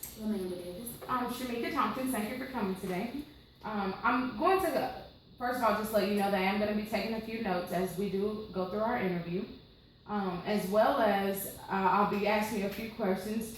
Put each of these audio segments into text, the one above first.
Shamika Tompkins, thank you for coming today. I'm going to, first of all, just let you know that I am going to be taking a few notes as we do go through our interview, as well as I'll be asking you a few questions.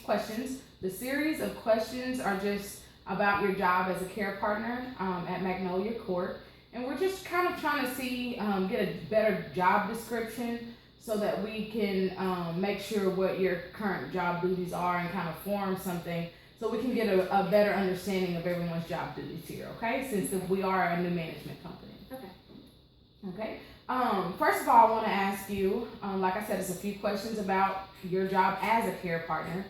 The series of questions are just about your job as a care partner at Magnolia Court, and we're just kind of trying to see, get a better job description so that we can make sure what your current job duties are and kind of form something so we can get a better understanding of everyone's job duties here, okay? Since we are a new management company. Okay. First of all, I want to ask you, like I said, it's a few questions about your job as a care partner.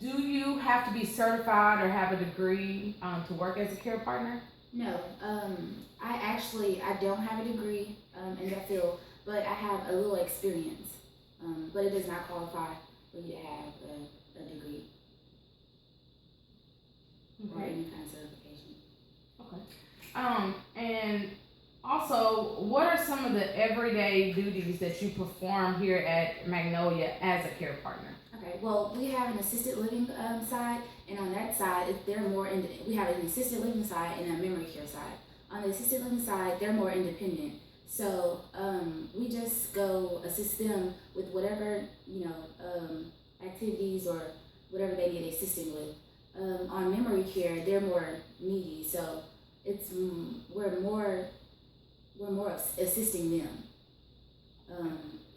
Do you have to be certified or have a degree to work as a care partner? No, I don't have a degree in that field, but I have a little experience. But it does not qualify for you to have a degree or any kind of certification. Okay. And also, what are some of the everyday duties that you perform here at Magnolia as a care partner? Okay, well, we have an assisted living side, and on that side, we have an assisted living side and a memory care side. On the assisted living side, they're more independent. So we just go assist them with whatever, activities or whatever they need assisting with. On memory care, they're more needy, so it's we're more assisting them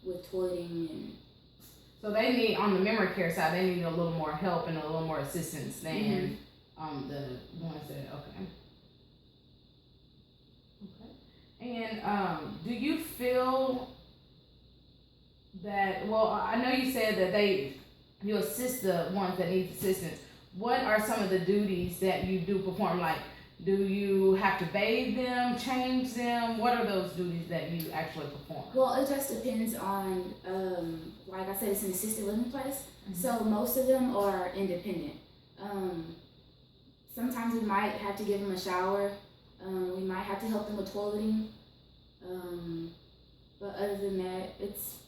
with toileting and. So they need, on the memory care side, they need a little more help and a little more assistance than the ones that, okay. And do you feel that, well, I know you said that you assist the ones that need assistance. What are some of the duties that you do perform? Like, do you have to bathe them, change them? What are those duties that you actually perform? Well, it just depends on, like I said, it's an assisted living place, so most of them are independent. Sometimes we might have to give them a shower. We might have to help them with toileting. But other than that, it's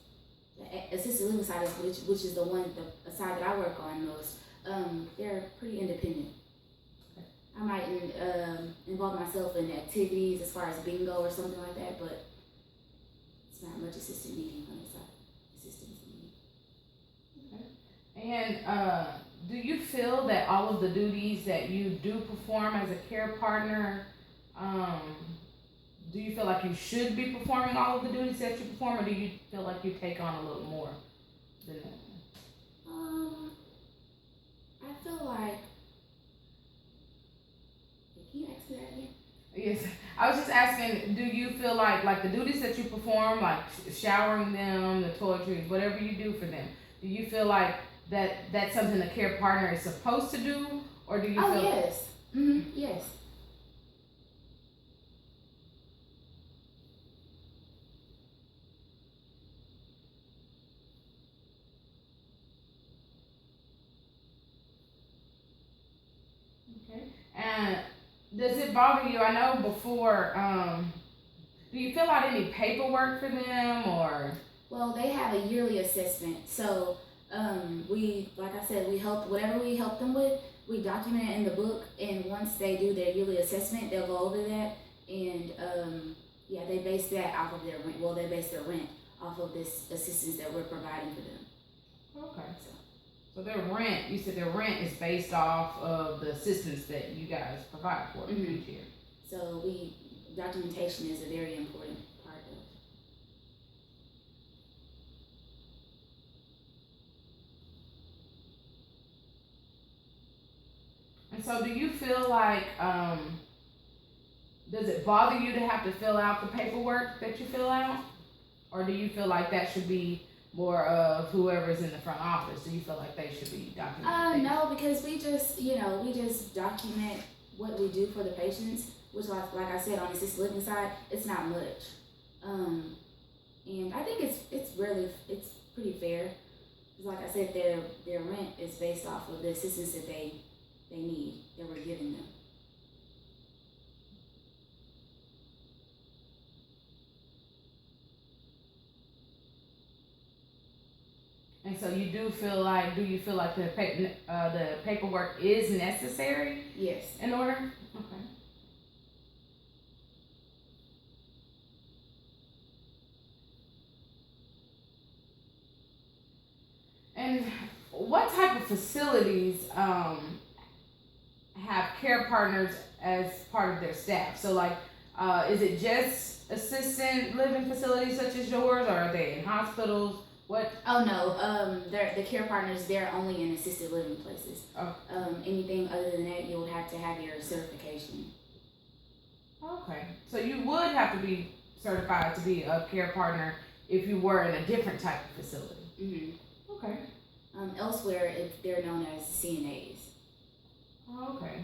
the assisted living side, which is the side that I work on most. They're pretty independent. I might involve myself in activities as far as bingo or something like that, but it's not much assistance needing on this side. Okay. And do you feel that all of the duties that you do perform as a care partner, do you feel like you should be performing all of the duties that you perform, or do you feel like you take on a little more than that? I feel like. Can you ask me that again? Yes, I was just asking, do you feel like the duties that you perform, like showering them, the toiletries, whatever you do for them, do you feel like that's something the care partner is supposed to do, or do you feel? Yes. Yes. Okay. And does it bother you? I know before, do you fill out any paperwork for them, or? Well, they have a yearly assessment, so like I said, whatever we help them with, we document it in the book, and once they do their yearly assessment, they'll go over that, and they base that off of their rent. Well, they base their rent off of this assistance that we're providing for them. Okay. So their rent, you said their rent is based off of the assistance that you guys provide for them each year. So documentation is a very important part of it. And so do you feel like, does it bother you to have to fill out the paperwork that you fill out? Or do you feel like that should be more of whoever's in the front office? Do you feel like they should be documented? No, because we just document what we do for the patients, which like I said, on the assisted living side, it's not much. And I think it's pretty fair. Because like I said, their rent is based off of the assistance that they need, that we're giving them. And so you do you feel like the paperwork is necessary Yes. in order? Okay. And what type of facilities have care partners as part of their staff? So, like, is it just assisted living facilities such as yours, or are they in hospitals? What? Oh no, they're the care partners. They're only in assisted living places. Oh, Anything other than that, you would have to have your certification. okay. So you would have to be certified to be a care partner if you were in a different type of facility. Mm-hmm. Okay. Elsewhere, they're known as CNAs. Okay.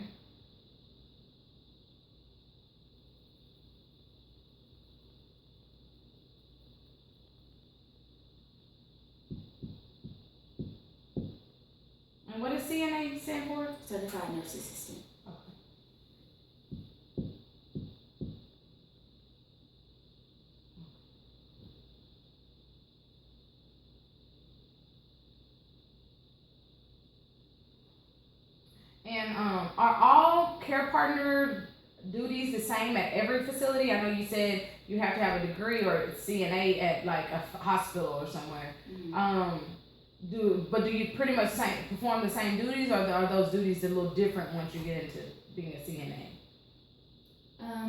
And what does CNA stand for? Certified Nurse Assistant. Okay. And are all care partner duties the same at every facility? I know you said you have to have a degree or CNA at like a hospital or somewhere. Mm-hmm. Do you pretty much perform the same duties, or are those duties a little different once you get into being a CNA?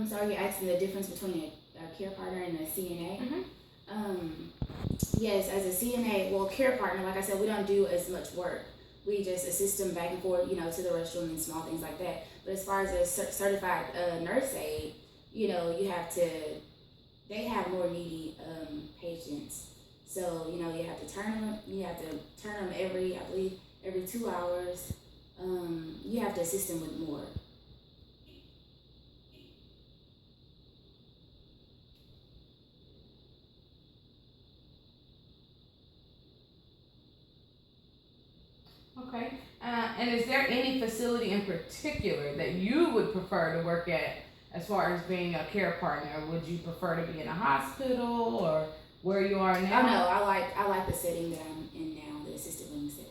So are you asking the difference between a care partner and a CNA? Mm-hmm. Yes, as a CNA, well, care partner, like I said, we don't do as much work. We just assist them back and forth, to the restroom and small things like that. But as far as a certified nurse aide, they have more needy patients. So, you have to turn them. You have to turn them I believe, every 2 hours. You have to assist them with more. Okay. And is there any facility in particular that you would prefer to work at as far as being a care partner? Would you prefer to be in a hospital or where you are now? Oh no, I like the setting that I'm in now, the assisted living setting.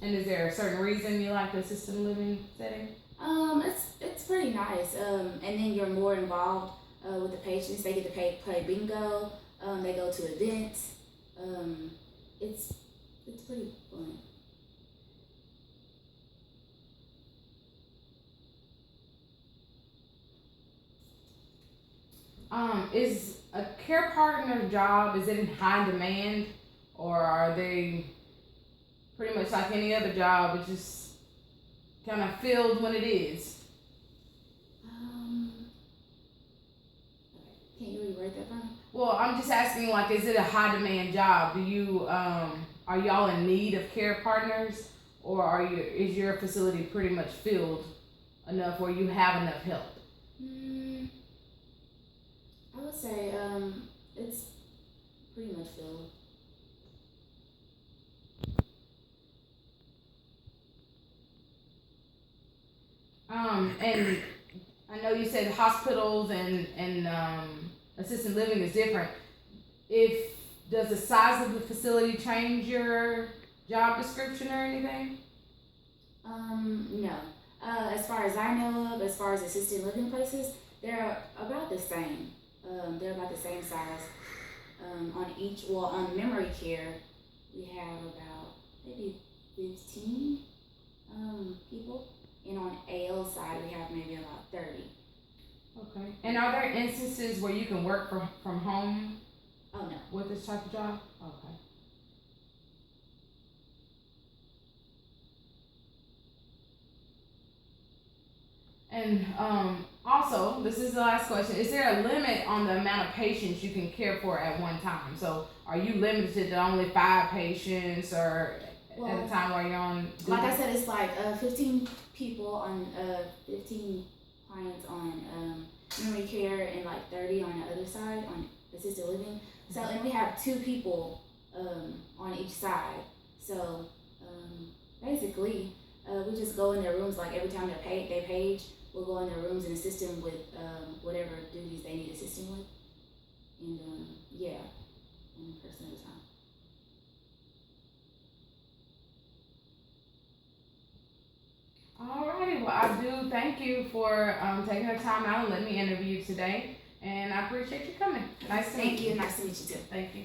And is there a certain reason you like the assisted living setting? It's pretty nice. And then you're more involved with the patients. They get to play bingo. They go to events. It's pretty fun. Is a care partner job, is it in high demand, or are they pretty much like any other job, it's just kind of filled when it is? Um, okay. Can you reword that for me? Well, I'm just asking, like, is it a high demand job? Are y'all in need of care partners, or is your facility pretty much filled enough where you have enough help? I would say it's pretty much filled. And I know you said hospitals and assisted living is different. If Does the size of the facility change your job description or anything? No. As far as I know of, as far as assisted living places, they're about the same. They're about the same size. On memory care, we have about maybe 15 people, and on AL side, we have maybe about 30. Okay. And are there instances where you can work from home Oh no. with this type of job? Okay. And also, this is the last question. Is there a limit on the amount of patients you can care for at one time? So, are you limited to only 5 patients, or at a time where you're on duty? Like I said, it's like 15 people on 15 clients on memory care, and like 30 on the other side on assisted living. So, and we have 2 people on each side. So basically, we just go in their rooms, like every time they page, we'll go in their rooms and assist them with whatever duties they need assisting with. And yeah, one person at a time. Alrighty, well, I do thank you for taking the time out and letting me interview you today. And I appreciate you coming. Nice to meet Thank you. Nice to meet you too. Thank you.